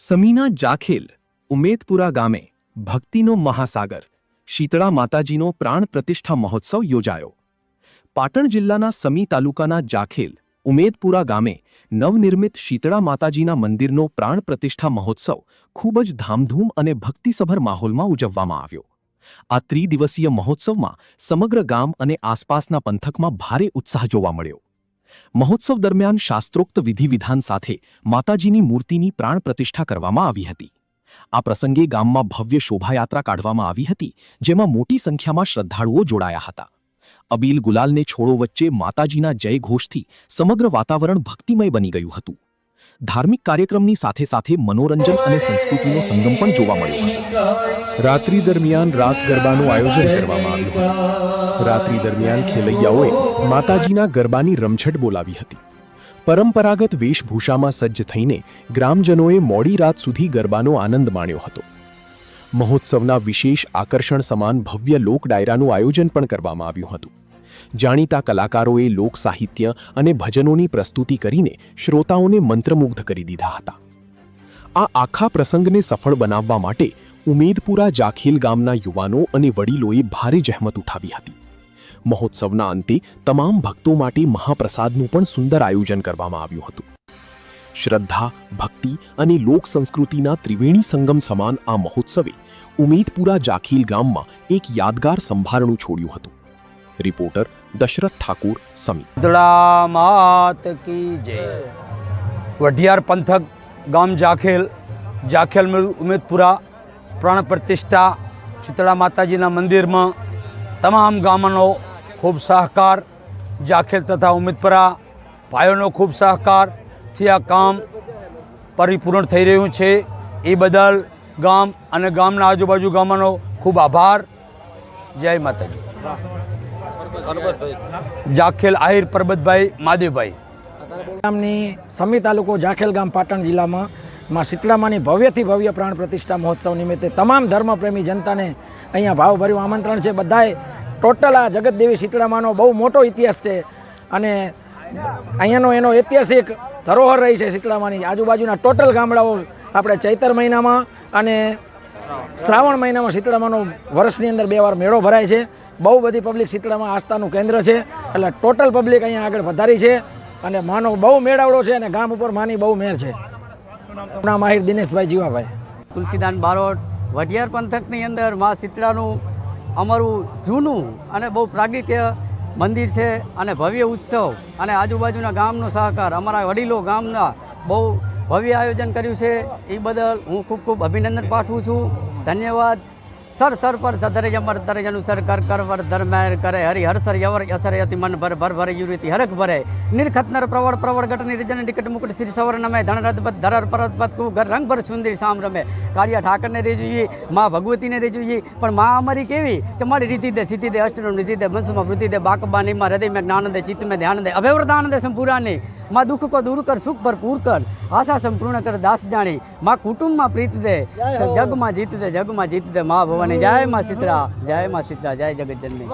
સમીના જાખેલ ઉમેદપુરા ગામે ભક્તિનો મહાસાગર શીતળા માતાજીનો પ્રાણ પ્રતિષ્ઠા મહોત્સવ યોજાયો। પાટણ જિલ્લાના સમી તાલુકાના જાખેલ ઉમેદપુરા ગામે નવનિર્મિત શીતળા માતાજીના મંદિરનો પ્રાણ પ્રતિષ્ઠા મહોત્સવ ખૂબ જ ધામધૂમ અને ભક્તિસભર માહોલમાં ઉજવવામાં આવ્યો। આ ત્રિદિવસીય મહોત્સવમાં સમગ્ર ગામ અને આસપાસના પંથકમાં ભારે ઉત્સાહ જોવા મળ્યો। મહોત્સવ દરમિયાન શાસ્ત્રોક્ત વિધિવિધાન સાથે માતાજીની મૂર્તિની પ્રાણ પ્રતિષ્ઠા કરવામાં આવી હતી। આ પ્રસંગે ગામમાં ભવ્ય શોભાયાત્રા કાઢવામાં આવી હતી, જેમાં મોટી સંખ્યામાં શ્રદ્ધાળુઓ જોડાયા હતા। અબીલ ગુલાલને છોડો વચ્ચે માતાજીના જય ઘોષથી સમગ્ર વાતાવરણ ભક્તિમય બની ગયું હતું। ધાર્મિક કાર્યક્રમની સાથે સાથે મનોરંજન અને સંસ્કૃતિનો સંગમ પણ જોવા મળ્યો હતો। રાત્રિ દરમિયાન રાસ ગરબાનું આયોજન કરવામાં આવ્યું હતું। રાત્રિ દરમિયાન ખેલૈયાઓએ માતાજીના ગરબાની રમઝટ બોલાવી હતી। પરંપરાગત વેશભૂષામાં સજ્જ થઈને ગ્રામજનોએ મોડી રાત સુધી ગરબાનો આનંદ માણ્યો હતો। મહોત્સવના વિશેષ આકર્ષણ સમાન ભવ્ય લોક ડાયરાનું આયોજન પણ કરવામાં આવ્યું હતું। જાણીતા કલાકારોએ લોક સાહિત્ય અને ભજનોની પ્રસ્તુતિ કરીને શ્રોતાઓને મંત્રમુગ્ધ કરી દીધા હતા। આ આખા પ્રસંગને સફળ બનાવવા માટે ઉમેદપુરા જાખેલ ગામના યુવાનો અને વડીલોએ ભારે જહેમત ઉઠાવી હતી। મહોત્સવના અંતે તમામ ભક્તો માટે મહાપ્રસાદનું પણ સુંદર આયોજન કરવામાં આવ્યું હતું। શ્રદ્ધા, ભક્તિ અને લોક સંસ્કૃતિના ત્રિવેણી સંગમ સમાન આ મહોત્સવે ઉમેદપુરા જાખેલ ગામમાં એક યાદગાર સંભારણું છોડ્યું હતું। રિપોર્ટર દશરથ ઠાકુર, સમી। શીતળા માત કી જય। વઢિયાર પંથક ગામ જાખેલ ઉમેદપુરા પ્રાણ પ્રતિષ્ઠા શીતળા માતાજીના મંદિરમાં તમામ ગામનો ખૂબ સહકાર, જાખેલ તથા ઉમેદપુરા ભાઈઓનો ખૂબ સહકારથી આ કામ પરિપૂર્ણ થઈ રહ્યું છે। એ બદલ ગામ અને ગામના આજુબાજુ ગામનો ખૂબ આભાર। જય માતાજી। જાખેલ આહિર પરબતભાઈ મહાદેવભાઈ। ગામની સમી તાલુકો જાખેલ ગામ પાટણ જિલ્લામાં માં શીતળામાની ભવ્યથી ભવ્ય પ્રાણ પ્રતિષ્ઠા મહોત્સવ નિમિત્તે તમામ ધર્મપ્રેમી જનતાને અહીંયા ભાવભર્યું આમંત્રણ છે। બધાએ ટોટલ આ જગતદેવી શીતળામાનો બહુ મોટો ઇતિહાસ છે અને અહીંયાનો એનો ઐતિહાસિક ધરોહર રહી છે। શીતળામાની આજુબાજુના ટોટલ ગામડાઓ આપણે ચૈતર મહિનામાં અને શ્રાવણ મહિનામાં શીતળામાનો વર્ષની અંદર 2 વાર મેળો ભરાય છે। બહુ બધી પબ્લિક શીતળામાં આસ્થાનું કેન્દ્ર છે, એટલે ટોટલ પબ્લિક અહીંયા આગળ વધારી છે અને માનો બહુ મેળાવડો છે અને ગામ ઉપર માની બહુ મેર છે। નામ માહિર દિનેશભાઈ જીવાભાઈ। તુલસીદાન બારોટ વઢિયાર પંથકની અંદર મા શીતળાનું અમારું જૂનું અને બહુ પ્રાગટ્ય મંદિર છે અને ભવ્ય ઉત્સવ અને આજુબાજુના ગામનો સહકાર, અમારા વડીલો ગામના બહુ ભવ્ય આયોજન કર્યું છે। એ બદલ હું ખૂબ ખૂબ અભિનંદન પાઠવું છું। ધન્યવાદ। સર પર સધરે અમર તરે અનુસર કર વર ધર્મેર કરે હરિ હરસર યવર અસર યતિ મન ભર ભર ભરે યુરિતિ હરક ભરે નિર્ખતનર પ્રવળ ગટ નિર્જન નિકટ મુકટ શ્રી સવર નમે ધનરથ પત ધરર પરત પત કુ ઘર રંગ ભર સુંદરી સામ રમે કાળિયા ઠાકરને રે જોઈએ, મા ભગવતીને રે જોઈએ, પણ મા અમારી કેવી કે મારી રીતિ દે સિદ્ધિ દે અષ્ટનો નિધિ દે બંસમાં વૃદ્ધિ દે બાકબાની માં હૃદય में જ્ઞાન દે ચિત્ત में ध्यान दे अभयव्रदान दे संपूरानी माँ दुख को दूर कर सुख भरपूर कर आशा संपूर्ण कर दास जानी माँ कुटुंब में प्रीत दे जग में जीत दे माँ भवानी। जय माँ शीतला, जय माँ शीतला, जय जगत जननी।